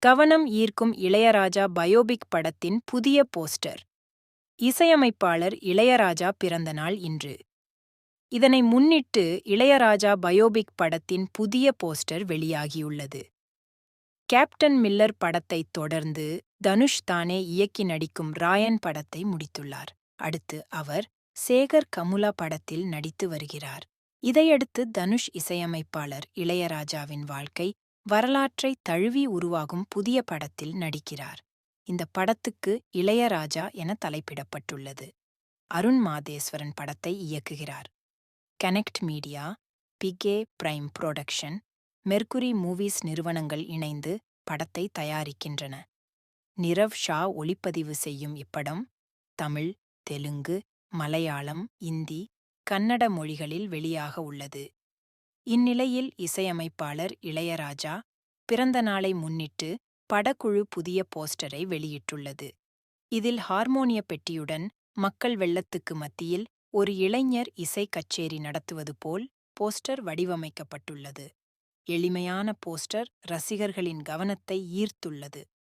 கவனம் ஈர்க்கும் இளையராஜா பயோபிக் படத்தின் புதிய போஸ்டர். இசையமைப்பாளர் இளையராஜா பிறந்த நாள் இன்று. இதனை முன்னிட்டு இளையராஜா பயோபிக் படத்தின் புதிய போஸ்டர் வெளியாகியுள்ளது. கேப்டன் மில்லர் படத்தைத் தொடர்ந்து தனுஷ் தானே இயக்கி நடிக்கும் ராயன் படத்தை முடித்துள்ளார். அடுத்து அவர் சேகர் கமுலா படத்தில் நடித்து வருகிறார். இதையடுத்து தனுஷ் இசையமைப்பாளர் இளையராஜாவின் வாழ்க்கை வரலாற்றை தழுவி உருவாகும் புதிய படத்தில் நடிக்கிறார். இந்த படத்துக்கு இளையராஜா என தலைப்பிடப்பட்டுள்ளது. அருண் மாதேஸ்வரன் படத்தை இயக்குகிறார். Connect media, PK prime production, mercury movies நிறுவனங்கள் இணைந்து படத்தை தயாரிக்கின்றன. நிரவ் ஷா ஒளிப்பதிவு செய்யும் இப்படம் தமிழ், தெலுங்கு, மலையாளம், இந்தி, கன்னட மொழிகளில் வெளியாக உள்ளது. இந்நிலையில் இசையமைப்பாளர் இளையராஜா பிறந்த நாளை முன்னிட்டு படக்குழு புதிய போஸ்டரை வெளியிட்டுள்ளது. இதில் ஹார்மோனிய பெட்டியுடன் மக்கள் வெள்ளத்துக்கு மத்தியில் ஒரு இளைஞர் இசை கச்சேரி நடத்துவது போல் போஸ்டர் வடிவமைக்கப்பட்டுள்ளது. எளிமையான போஸ்டர் ரசிகர்களின் கவனத்தை ஈர்த்துள்ளது.